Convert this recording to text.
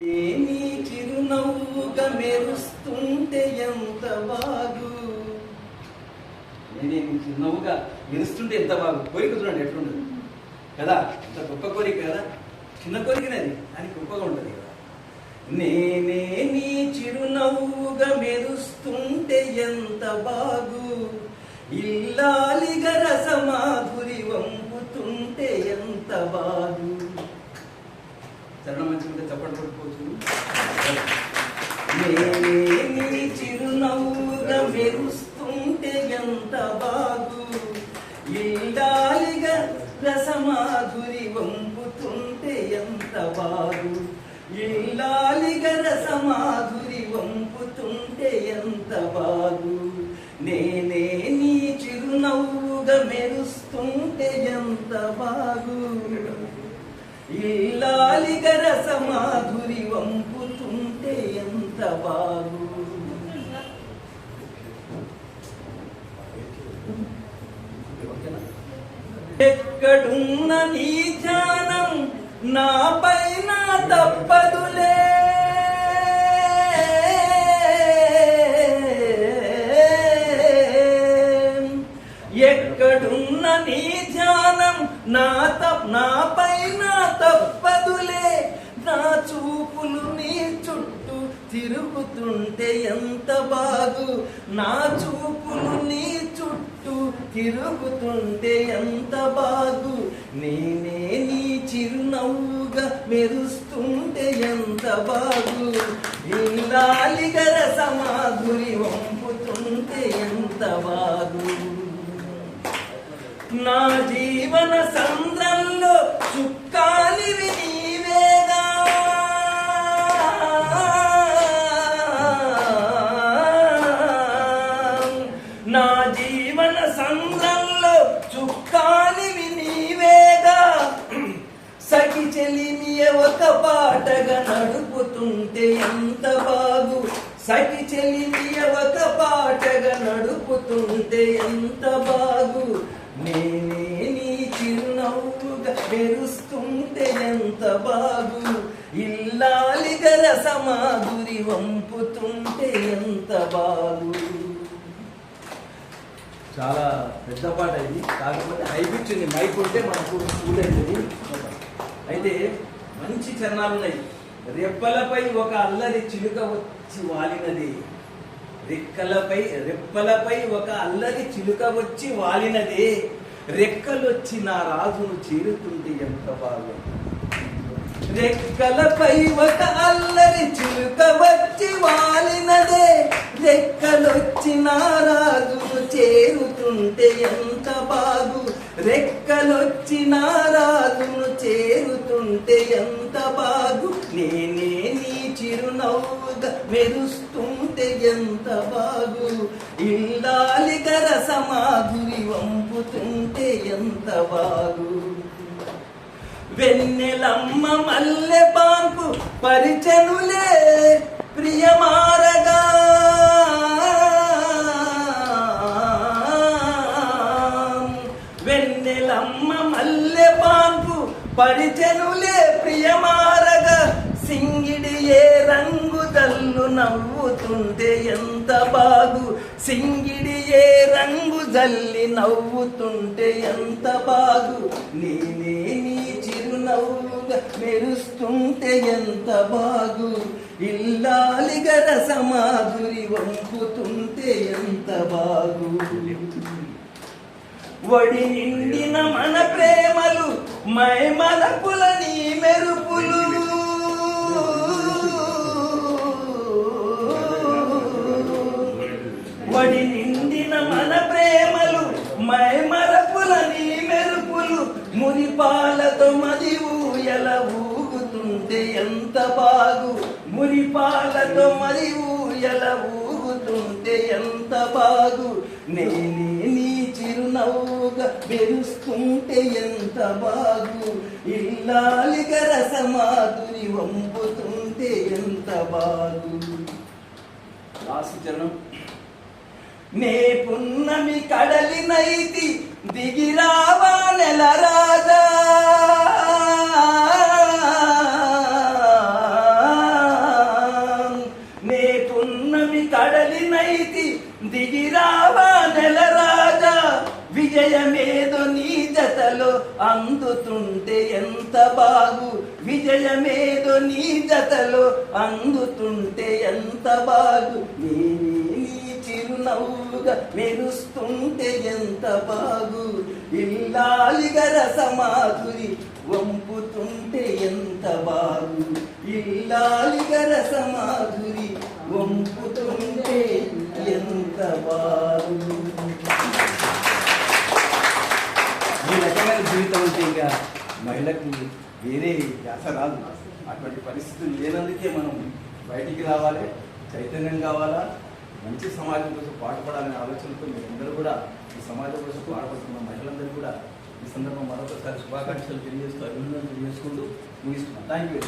ఏమీ చిరునవ్వుగా మెరుస్తుంటే ఎంత బాగు. నేనేమి చిరునవ్వుగా మెరుస్తుంటే ఎంత బాగు. కోరిక చూడండి ఎట్లుండదు కదా, ఇంత గొప్ప కోరిక కదా. చిన్న కోరికనేది కానీ గొప్పగా ఉంటుంది కదా. నేనే నీ చిరునవ్వుగా మెరుస్తుంటే ఎంత బాగు, ఇల్లాలిగా రసమాధురి వంపుతుంటే ఎంత బాగు. చరణం మంచిగా చప్పట్లు కొట్టుకోవచ్చు. నేనే నీ చిరునవ్వుగా మెరుస్తుంటే ఎంత బాగు, ఇల్లాలిగా రసమాధురి వంపుతుంటే ఎంత బాగు, ఇల్లాలిగా రసమాధురి వంపుతుంటే ఎంత బాగు. నేనే నీ చిరునవ్వుగా మెరుస్తుంటే ఎంత బాగు, ఇల్లాలిగా రసమాధురి వంపుతుంటే ఎంత బాగు. ఎక్కడున్న నీ ధ్యానం నా పైన తప్పదులే, ఎక్కడున్న నీ ధ్యానం నా పైన తప్పదులే. నా చూపులు నీ చుట్టూ తిరుగుతుంటే ఎంత బాగు, నా చూపులు నీ చుట్టూ తిరుగుతుంటే ఎంత బాగు. నేనే నీ చిరునవ్వుగా మెరుస్తుంటే ఎంత బాగు, ఇల్లాలిగా రసమాధురి వంపుతుంటే ఎంత బాగు. నా జీవన సంద్రంలో చుక్కాలివి నీవేగా, నా జీవన సంద్రంలో చుక్కాలివి నీవేగా. సఖి చెలిమియ ఒక పాటగా నడుపుతుంటే ఎంత బాగు, సఖి చెలిమియ ఒక పాటగా నడుపుతుంటే ఎంత బాగు. నేనే నీ చిరునవ్వుగా మెరుస్తుంటే ఎంత బాగు, ఇల్లాలిగా రసమాధురి వంపుతుంటే ఎంత బాగు. చాలా పెద్ద పాట ఇది, కాకపోతే హైపిచ్ ఉంది. మైక్ ఉంటే మనకు కూలేదు. అయితే మంచి చరణాలు ఉన్నాయి. రెప్పలపై ఒక అల్లరి చిలుక వచ్చి వాలినది, రెప్పలపై ఒక అల్లరి చిలుక వచ్చి వాలినదే. రెక్కలొచ్చి నా రాజును చేరుతుంటే ఎంత బాగా. రెక్కలపై ఒక అల్లరి చిలుక వచ్చి వాలినదే, రెక్కలొచ్చి నా రాజును చేరుతుంటే ఎంత బాగు, రెక్కలొచ్చి నా రాజును చేరుతుంటే ఎంత బాగు. నేనే నీ చిరునవ్వుగా మెరుస్తుంటే ఎంత బాగు, ఇల్లాలిగా రసమాధురి వంపుతుంటే ఎంత బాగు. వెన్నెలమ్మ మల్లె పాన్పు పరిచనులే ప్రియమారగా, వెన్నెలమ్మ మల్లె పాన్పు పరిచనులే ప్రియమారగా. సింగిడి ఏ రంగు జల్లు నవ్వుతుంటే ఎంత బాగు, సింగిడి ఏ రంగు జల్లి నవ్వుతుంటే ఎంత బాగు. నేనే నీ చిరునవ్వుగా మెరుస్తుంటే ఎంత బాగు, ఇల్లాలిగా రసమాధురి వంపుతుంటే ఎంత బాగు. వడి నిండిన మన ప్రేమలు మైమలపుల నీ మెరుపులు, వడి నిండిన మన ప్రేమలు మైమరపుల నీ మెరుపులు. మురిపాలతో మది ఊయల ఊగుతుంటే ఎంత బాగు, మురిపాలతో మది ఊయల ఊగుతుంటే ఎంత బాగు. నేనే నీ చిరునవ్వుగా మెరుస్తుంటే ఎంత బాగు, ఇల్లాలిగా రసమాధురి వంపుతుంటే ఎంత బాగు. లాస్ట్ చరణం. నే పున్నమి కడలినైతి దిగిరావా నెల రాజా, దిగిరావా నెల రాజా విజయమేదో నీ జతలో అందుతుంటే ఎంత బాగు విజయమేదో నీ జతలో అందుతుంటే ఎంత బాగు నేనే నీ చిరునవ్వుగా మెరుస్తుంటే ఎంత బాగు ఇల్లాలిగా రసమాధురి వంపుతుంటే ఎంత బాగు ఇల్లాలిగా రసమాధురి వంపుతుంటే ఎంత బాగు. ఈ రకమైన జీవితం ఉంటే ఇంకా మహిళకు వేరే ధ్యాస రాదు. అటువంటి పరిస్థితులు లేనందుకే మనం బయటికి రావాలి, చైతన్యం కావాలా, మంచి సమాజం కోసం పాటుపడాలనే ఆలోచనతో మీరందరూ కూడా ఈ సమాజం కోసం పాటుపడుతున్న మహిళలందరూ కూడా ఈ సందర్భం మరొకసారి శుభాకాంక్షలు తెలియజేస్తూ అభినందనలు తెలియజేసుకుంటూ ముగిస్తున్నాను. Thank you.